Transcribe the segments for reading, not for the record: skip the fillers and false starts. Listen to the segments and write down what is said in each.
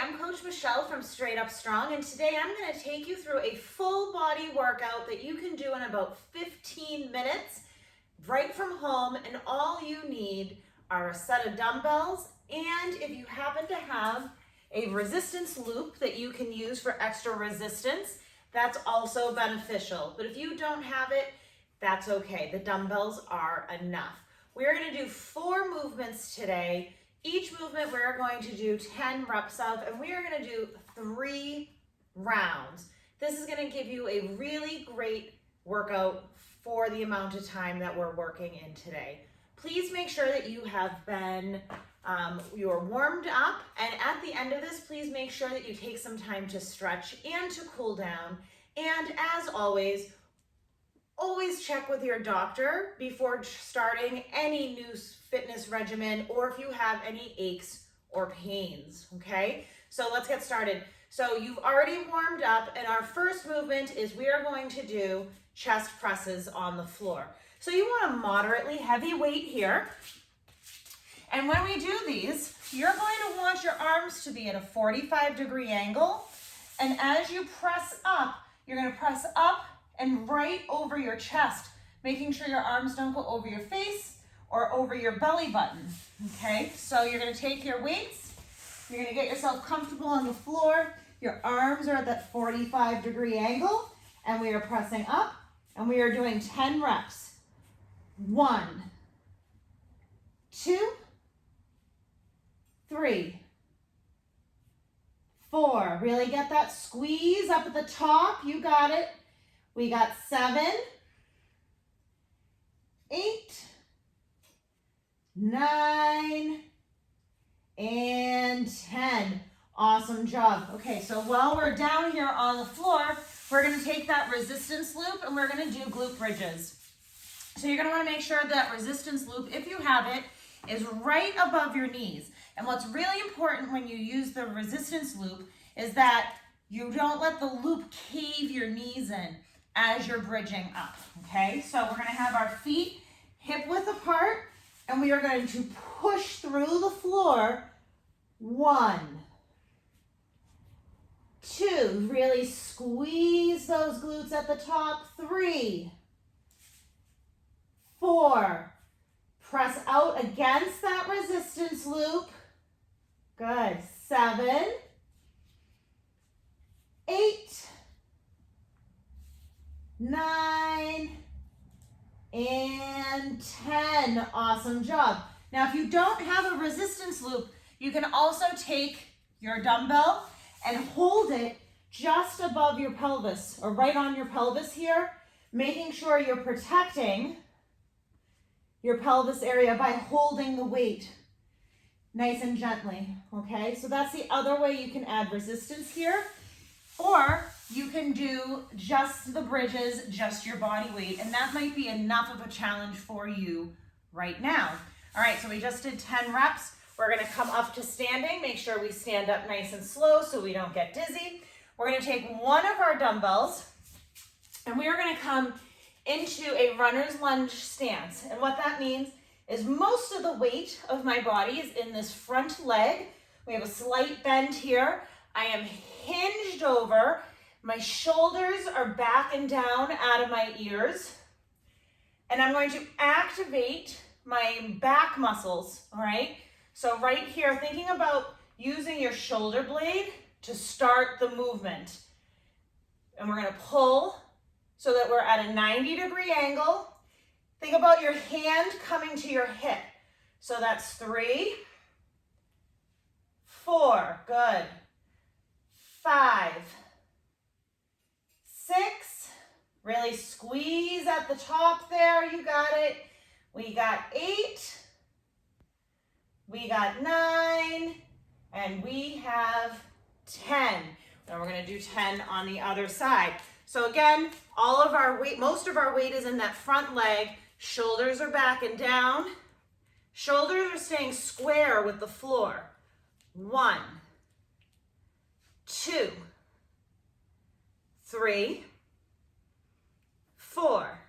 I'm Coach Michelle from Straight Up Strong, and today I'm going to take you through a full body workout that you can do in about 15 minutes right from home, and all you need are a set of dumbbells, and if you happen to have a resistance loop that you can use for extra resistance, that's also beneficial. But if you don't have it, that's okay. The dumbbells are enough. We're going to do 4 movements today. Each movement we're going to do 10 reps of, and we are going to do 3 rounds. This is going to give you a really great workout for the amount of time that we're working in today. Please make sure that you have been, you're warmed up, and at the end of this, please make sure that you take some time to stretch and to cool down. And as always check with your doctor before starting any new fitness regimen or if you have any aches or pains, okay? So let's get started. So you've already warmed up, and our first movement is we are going to do chest presses on the floor. So you want a moderately heavy weight here. And when we do these, you're going to want your arms to be at a 45-degree angle. And as you press up, you're going to press up and right over your chest, making sure your arms don't go over your face or over your belly button, okay? So you're gonna take your weights, you're gonna get yourself comfortable on the floor, your arms are at that 45-degree angle, and we are pressing up, and we are doing 10 reps. 1, 2, 3, 4. Really get that squeeze up at the top, you got it. We got 7, 8, 9, and 10. Awesome job. Okay, so while we're down here on the floor, we're going to take that resistance loop and we're going to do glute bridges. So you're going to want to make sure that resistance loop, if you have it, is right above your knees. And what's really important when you use the resistance loop is that you don't let the loop cave your knees in as you're bridging up, okay? So we're gonna have our feet hip width apart, and we are going to push through the floor. 1, 2, really squeeze those glutes at the top. 3, 4, press out against that resistance loop. Good. 7, 8, 9, and 10. Awesome job. Now, if you don't have a resistance loop, you can also take your dumbbell and hold it just above your pelvis or right on your pelvis here, making sure you're protecting your pelvis area by holding the weight nice and gently, okay? So that's the other way you can add resistance here. Or you can do just the bridges, just your body weight, and that might be enough of a challenge for you right now. All right, so we just did 10 reps. We're gonna come up to standing. Make sure we stand up nice and slow so we don't get dizzy. We're gonna take one of our dumbbells, and we are gonna come into a runner's lunge stance. And what that means is most of the weight of my body is in this front leg. We have a slight bend here. I am hinged over. My shoulders are back and down out of my ears. And I'm going to activate my back muscles, all right? So right here, thinking about using your shoulder blade to start the movement. And we're gonna pull so that we're at a 90-degree angle. Think about your hand coming to your hip. So that's 3, 4, good. 5, 6, really squeeze at the top there, you got it. We got 8, we got 9, and we have 10. Now we're gonna do 10 on the other side. So again, all of our weight, most of our weight is in that front leg. Shoulders are back and down. Shoulders are staying square with the floor. 1, 2, 3, 4,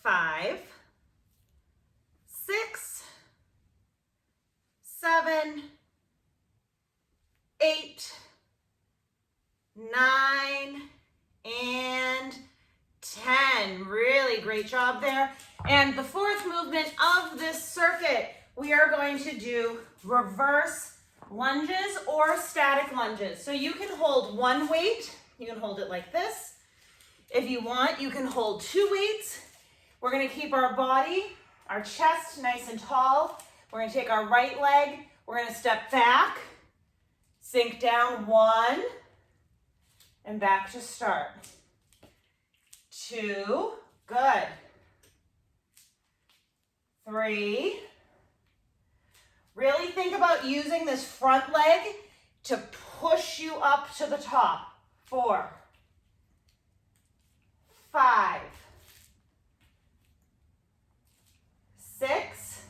5, 6, 7, 8, 9, and 10. Really great job there. And the fourth movement of this circuit, we are going to do reverse lunges or static lunges. So you can hold one weight. You can hold it like this. If you want, you can hold 2 weights. We're going to keep our body, our chest nice and tall. We're going to take our right leg. We're going to step back, sink down 1, and back to start. 2, good. 3. Really think about using this front leg to push you up to the top. 4, 5, 6,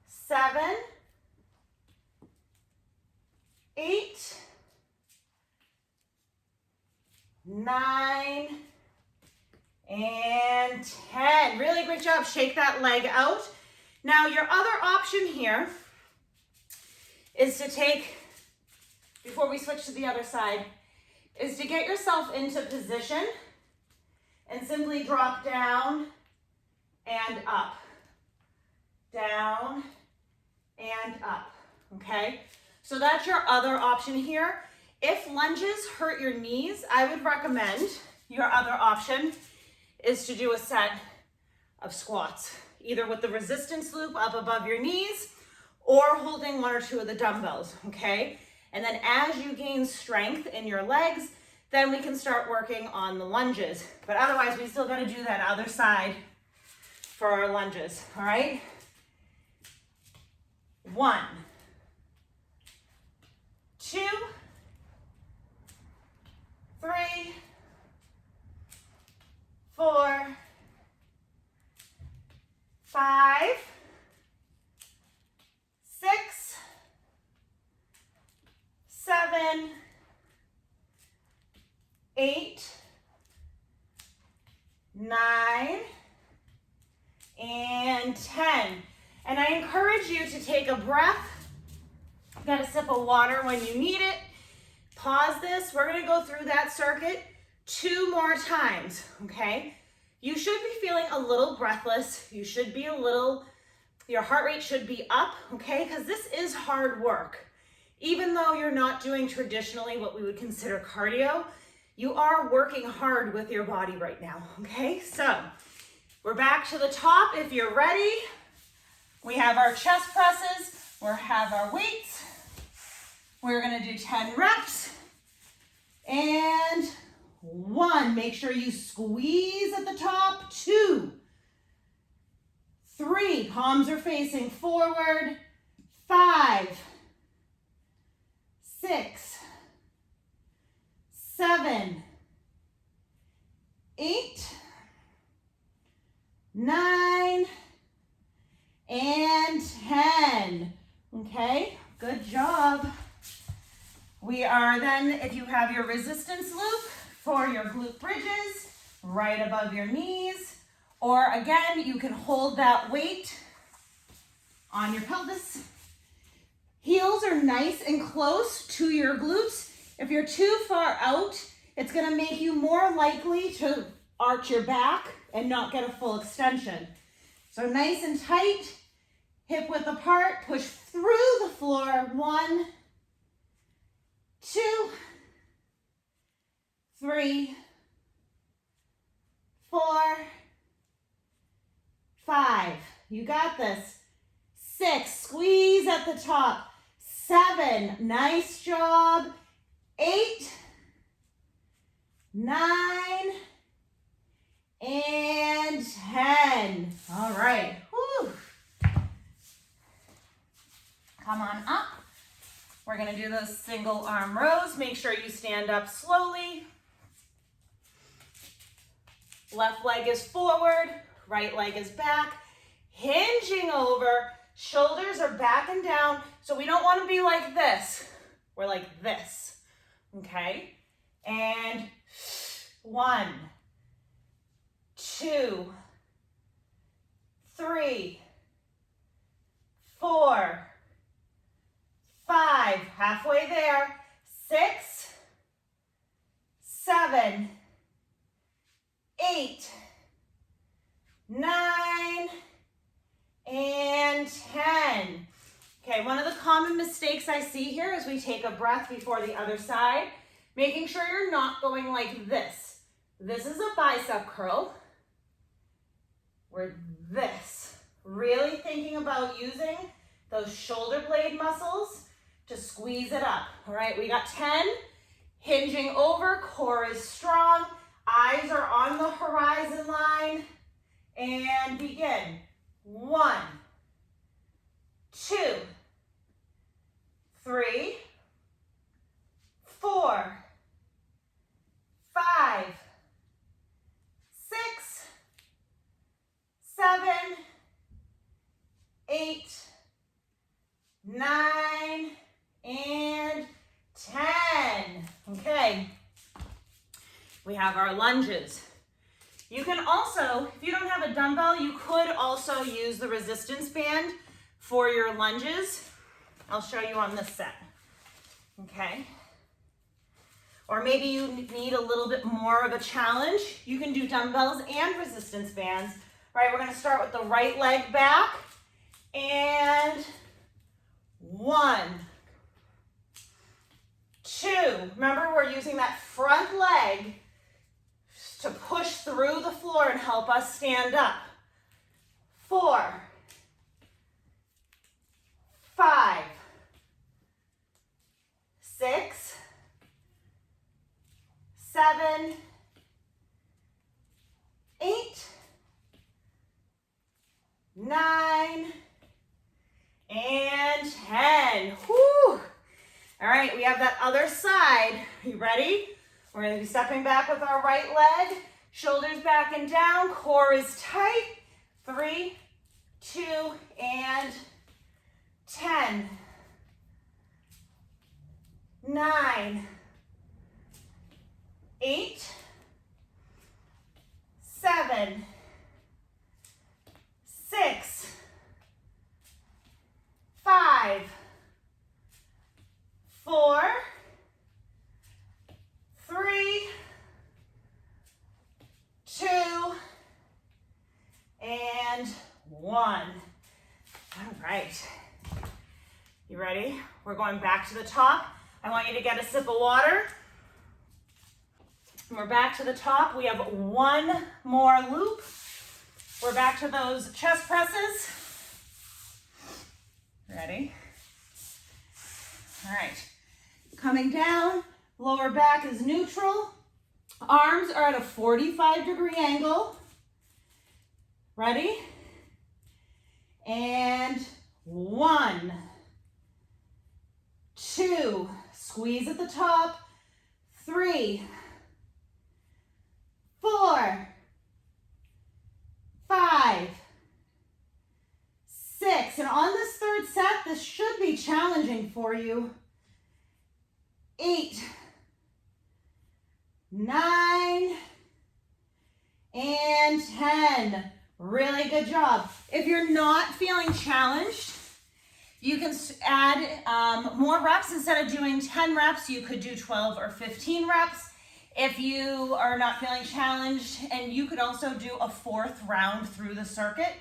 7, 8, 9, and 10. Really great job. Shake that leg out. Now your other option here is to take, before we switch to the other side, is to get yourself into position and simply drop down and up. Down and up, okay? So that's your other option here. If lunges hurt your knees, I would recommend your other option is to do a set of squats, either with the resistance loop up above your knees or holding 1 or 2 of the dumbbells, okay? And then as you gain strength in your legs, then we can start working on the lunges. But otherwise, we still gotta do that other side for our lunges, all right? 1, 2, 3, 4, 5, 6, 7, 8, 9, and 10. And I encourage you to take a breath. Get a sip of water when you need it. Pause this. We're going to go through that circuit 2 more times, okay? You should be feeling a little breathless. You should be your heart rate should be up, okay? Because this is hard work. Even though you're not doing traditionally what we would consider cardio, you are working hard with your body right now, okay? So we're back to the top. If you're ready, we have our chest presses. We have our weights. We're gonna do 10 reps. And 1, make sure you squeeze at the top. 2, 3, palms are facing forward. 5, 6, 7, 8, 9, and 10. Okay, good job. We are then, if you have your resistance loop for your glute bridges, right above your knees, or again, you can hold that weight on your pelvis. Heels are nice and close to your glutes. If you're too far out, it's gonna make you more likely to arch your back and not get a full extension. So nice and tight, hip width apart, push through the floor. 1, 2, 3, 4, 5. You got this. 6, squeeze at the top. 7, nice job. 8, 9, and 10. All right. Whew. Come on up. We're going to do those single arm rows. Make sure you stand up slowly. Left leg is forward, right leg is back. Hinging over, shoulders are back and down. So we don't want to be like this. We're like this, okay? And 1, 2, 3, 4, halfway there. 6, 7, 8, 9, and 10. Okay, one of the common mistakes I see here is we take a breath before the other side, making sure you're not going like this. This is a bicep curl. We're this. Really thinking about using those shoulder blade muscles to squeeze it up. All right, we got 10. Hinging over, core is strong. Eyes are on the horizon line. And begin. 1, 2, 3, 4, 5, 6, 7, 8, 9, and 10. Okay, we have our lunges. You can also, if you don't have a dumbbell, you could also use the resistance band for your lunges. I'll show you on this set, okay? Or maybe you need a little bit more of a challenge. You can do dumbbells and resistance bands. All right, we're gonna start with the right leg back, and 1, 2. Remember, we're using that front leg to push through the floor and help us stand up. 4, 5, 6, 7, 8, 9, and 10. Whew. All right, we have that other side. You ready? We're going to be stepping back with our right leg, shoulders back and down, core is tight. 3, 2, and 10. 9, 8, 7, 6, 5, 4, 3, 2, and 1. All right. You ready? We're going back to the top. I want you to get a sip of water. And we're back to the top. We have one more loop. We're back to those chest presses. Ready? All right. Coming down. Lower back is neutral. Arms are at a 45-degree angle. Ready? And 1, 2, squeeze at the top. 3, 4, 5, 6. And on this third set, this should be challenging for you. 8, 9, and 10. Really good job. If you're not feeling challenged, you can add more reps. Instead of doing 10 reps, you could do 12 or 15 reps. If you are not feeling challenged, and you could also do a 4th round through the circuit.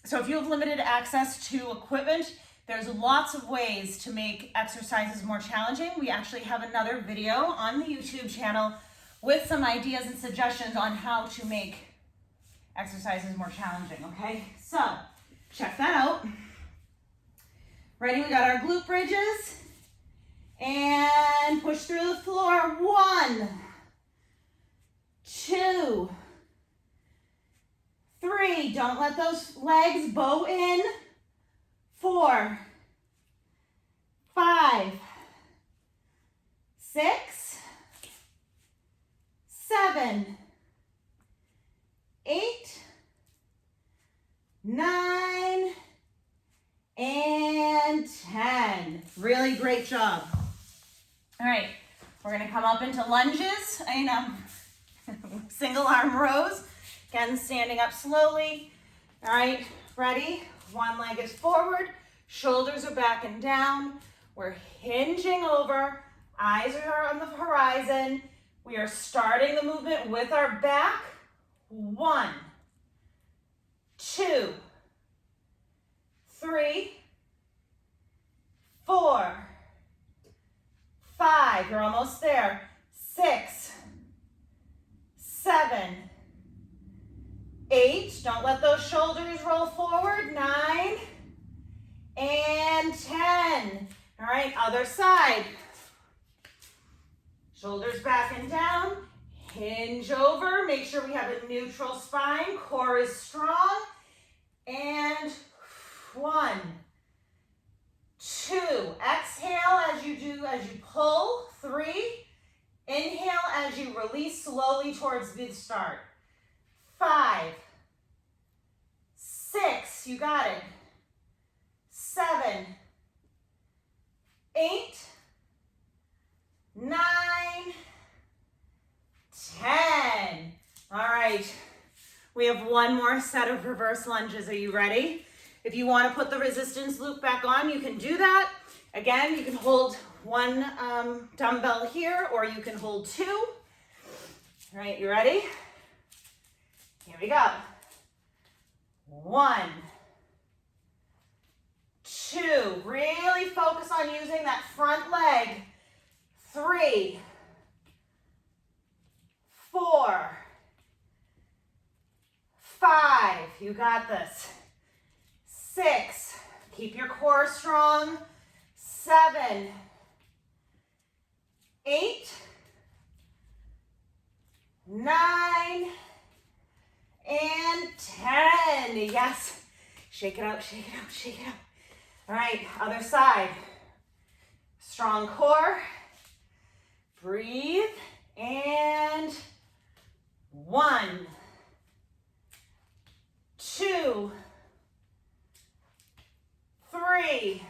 So if you have limited access to equipment, there's lots of ways to make exercises more challenging. We actually have another video on the YouTube channel with some ideas and suggestions on how to make exercises more challenging, okay? So, check that out. Ready? We got our glute bridges. And push through the floor. 1, 2, 3. Don't let those legs bow in. 4, 5, 6, 7, 8, 9, and 10. Really great job. All right, we're gonna come up into lunges. Single arm rows. Again, standing up slowly. All right, ready? One leg is forward, shoulders are back and down. We're hinging over, eyes are on the horizon. We are starting the movement with our back. 1, 2, 3, 4, 5, you're almost there. 6, 7, 8, don't let those shoulders roll forward. 9, and 10. All right, other side. Shoulders back and down, hinge over, make sure we have a neutral spine, core is strong, and 1, 2, exhale as you pull, 3, inhale as you release slowly towards the start, 5, 6, you got it, 7, 8, 9, 10. All right, we have one more set of reverse lunges. Are you ready? If you want to put the resistance loop back on, you can do that. Again, you can hold one dumbbell here, or you can hold 2. All right, you ready? Here we go. 1, 2, really focus on using that front leg. 3, 4, 5, you got this. 6, keep your core strong. 7, 8, 9, and 10. Yes, shake it out, shake it out, shake it out. All right, other side. Strong core. Breathe, and 1, 2, 3,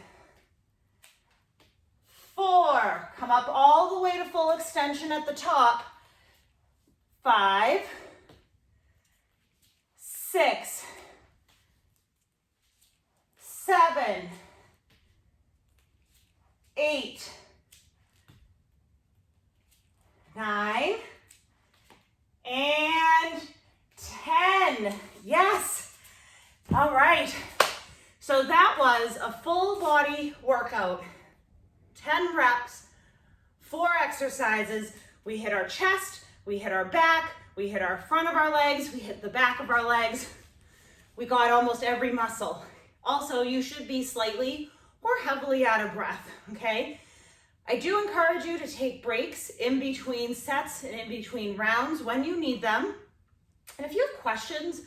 4, come up all the way to full extension at the top, 5, 6, 7, 8, 9, and 10. Yes. All right. So that was a full body workout. 10 reps, 4 exercises. We hit our chest, we hit our back, we hit our front of our legs, we hit the back of our legs. We got almost every muscle. Also, you should be slightly or heavily out of breath, okay? I do encourage you to take breaks in between sets and in between rounds when you need them. And if you have questions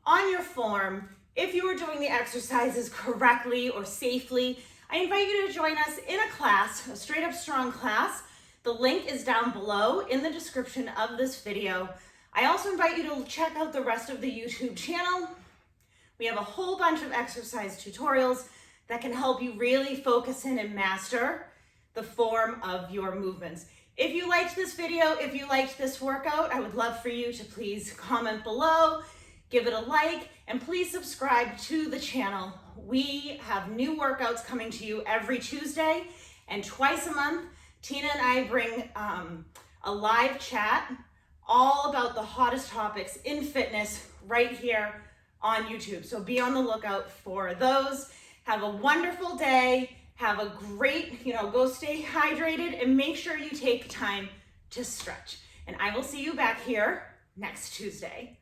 on your form, if you are doing the exercises correctly or safely, I invite you to join us in a class, a straight up strong class. The link is down below in the description of this video. I also invite you to check out the rest of the YouTube channel. We have a whole bunch of exercise tutorials that can help you really focus in and master the form of your movements. If you liked this video, if you liked this workout, I would love for you to please comment below, give it a like, and please subscribe to the channel. We have new workouts coming to you every Tuesday, and twice a month, Tina and I bring a live chat all about the hottest topics in fitness right here on YouTube. So be on the lookout for those. Have a wonderful day. Have a great, go stay hydrated and make sure you take time to stretch. And I will see you back here next Tuesday.